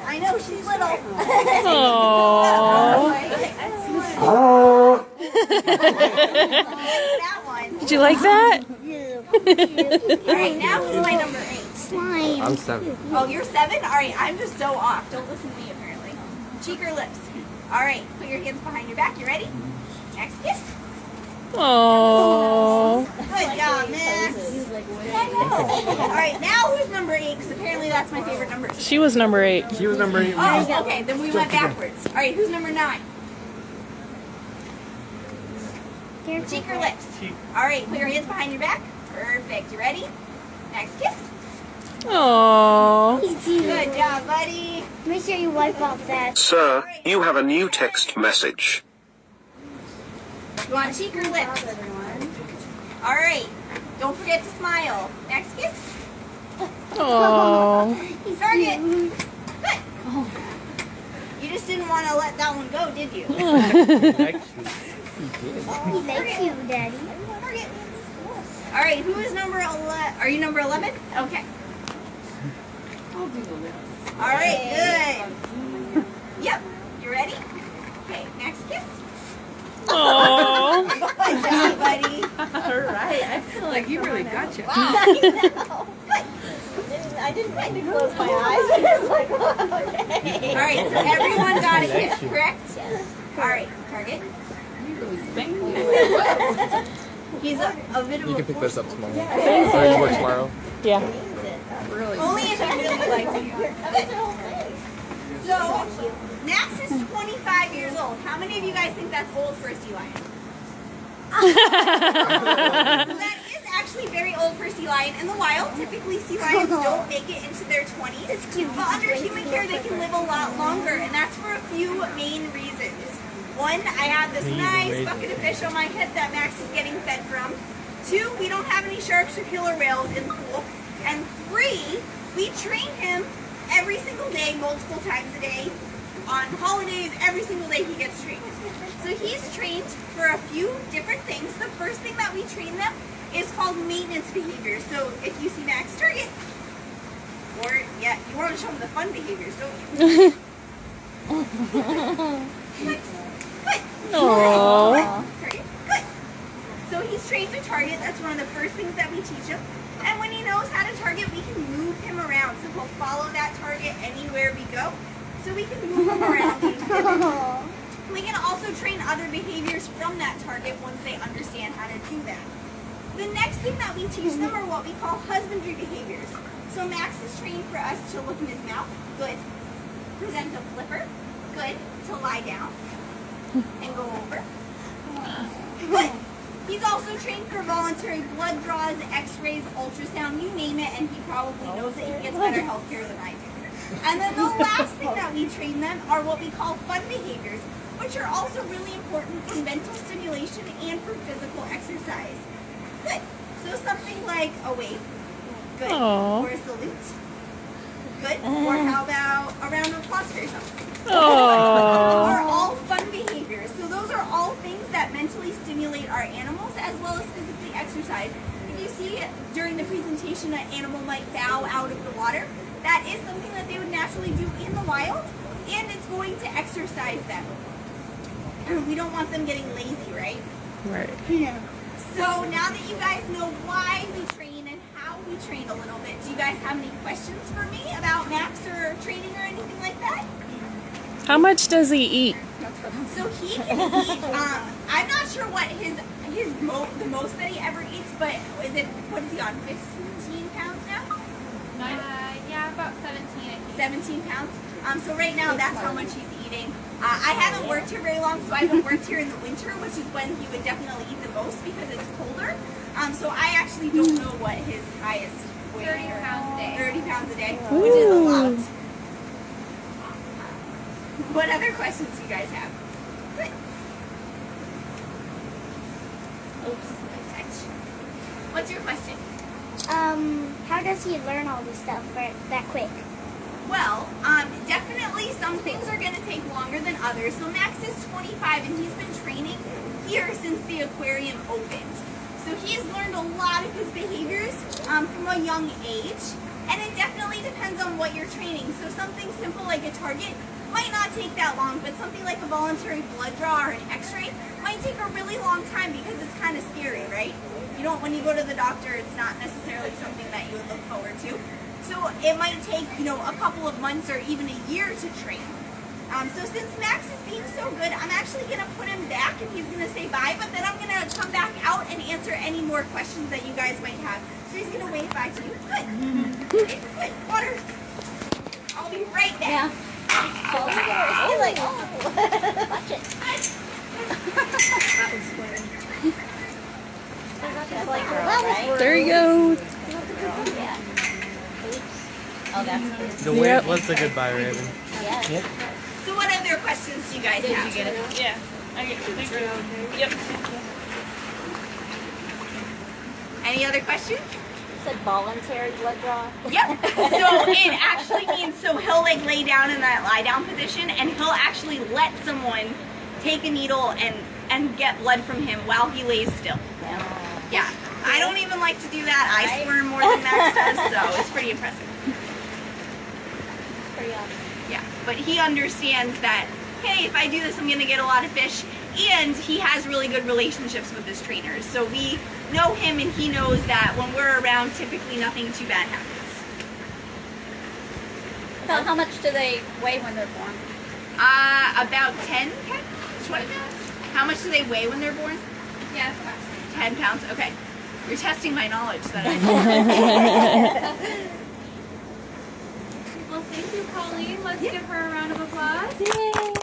I know, she's little. Aww. That one. Did you like that? Alright, now who's my number 8? Slime. I'm 7. Oh, you're 7? Alright, I'm just so off. Don't listen to me, apparently. Cheek or lips? Alright, put your hands behind your back. You ready? Next kiss. Aww. Good job, Max. Alright, now who's number 8? Because apparently that's my favorite number. She was number 8. She was number 8. Oh, okay, then we went backwards. Alright, who's number 9? Cheek or lips? Alright, put your hands behind your back. Perfect. You ready? Next kiss. Aww. Good job, buddy. Make sure you wipe off that. Sir, you have a new text message. You want cheek or lips? Alright. Don't forget to smile. Next kiss. Aww. Target. Good. You just didn't want to let that one go, did you? He likes you, Daddy. Target. Alright, who is number 11? Are you number 11? Okay. Alright, good. Yep. You ready? Okay, next kiss. Aww. Good job, buddy. Alright, I feel like you really got you. Wow. I didn't mean to close my eyes. Okay. Alright, so everyone got a kiss, correct? Alright, target. He's a bit of You a can pick this up tomorrow. Thank Or you you. work tomorrow. Yeah. only if you really like to. So, Max is 25 years old. How many of you guys think that's old for a sea lion? So that is actually very old for a sea lion. In the wild, typically sea lions don't make it into their 20s. But under human care, they can live a lot longer, and that's for a few main reasons. One, I have this nice bucket of fish on my head that Max is getting fed from. 2, we don't have any sharks or killer whales in the pool. And 3, we train him every single day, multiple times a day. On holidays, every single day he gets trained. So he's trained for a few different things. The first thing that we train them is called maintenance behaviors. So if you see Max target, or yeah, you want to show him the fun behaviors, don't you? Good. Aww. Target. Good. So he's trained to target. That's one of the first things that we teach him. And when he knows how to target, we can move him around. So he'll follow that target anywhere we go. So we can move him around. We can also train other behaviors from that target once they understand how to do that. The next thing that we teach them are what we call husbandry behaviors. So Max is trained for us to look in his mouth. Good. Present a flipper. Good. To lie down and go over. Good. He's also trained for voluntary blood draws, x-rays, ultrasound, you name it, and he probably knows that he gets better health care than I do. And then the last thing that we train them are what we call fun behaviors, which are also really important for mental stimulation and for physical exercise. Good. So something like a wave. Good. Aww. Or a salute. Good. Or how about a round of applause for yourself? Aww. Are all fun behaviors. So those are all things that mentally stimulate our animals as well as physically exercise. If you see during the presentation an animal might bow out of the water, that is something that they would naturally do in the wild, and it's going to exercise them. We don't want them getting lazy, right? Right. Yeah. So now that you guys know why we train and how we train a little bit, do you guys have any questions for me about Max or training or anything like that? How much does he eat? So he can eat, I'm not sure what the most that he ever eats, but what is he on, 15 pounds now? Yeah, about 17, I think. 17 pounds. So right now that's how much he's eating. I haven't worked here very long, so I haven't worked here in the winter, which is when he would definitely eat the most because it's colder. So I actually don't know what his highest weight 30 pounds a day. 30 pounds a day, which is a lot. What other questions do you guys have? Good. Oops, I touched. What's your question? How does he learn all this stuff that quick? Well, definitely some things are going to take longer than others. So Max is 25 and he's been training here since the aquarium opened. So he's learned a lot of his behaviors from a young age. And it definitely depends on what you're training. So something simple like a target might not take that long, but something like a voluntary blood draw or an x-ray might take a really long time because it's kind of scary, right? You don't, when you go to the doctor, it's not necessarily something that you would look forward to. So it might take, a couple of months or even a year to train. So since Max is being so good, I'm actually going to put him back and he's going to say bye, but then I'm going to come back out and answer any more questions that you guys might have. So he's going to wave bye to you. Good. Good. Water. I'll be right back. Yeah. He's like, oh, watch it. That's like girl, right? There you go. Yeah. Oops. Oh, that's good. The wave was a goodbye, Raven. Yes. Yep. So what other questions do you guys have? Did you get it? Yeah. I get it. Yep. Any other questions? You said voluntary blood draw. Yep. So it actually means, so he'll like lay down in that lie down position and he'll actually let someone take a needle and get blood from him while he lays still. Yeah. I don't even like to do that. I squirm more than Max does, so it's pretty impressive. Pretty awesome. Yeah. But he understands that, hey, if I do this, I'm going to get a lot of fish. And he has really good relationships with his trainers. So we know him and he knows that when we're around, typically nothing too bad happens. About how much do they weigh when they're born? About 10 pounds? 20 pounds? How much do they weigh when they're born? Yeah. 10 pounds? Okay. You're testing my knowledge that I Well, thank you, Colleen. Let's give her a round of applause. Yay!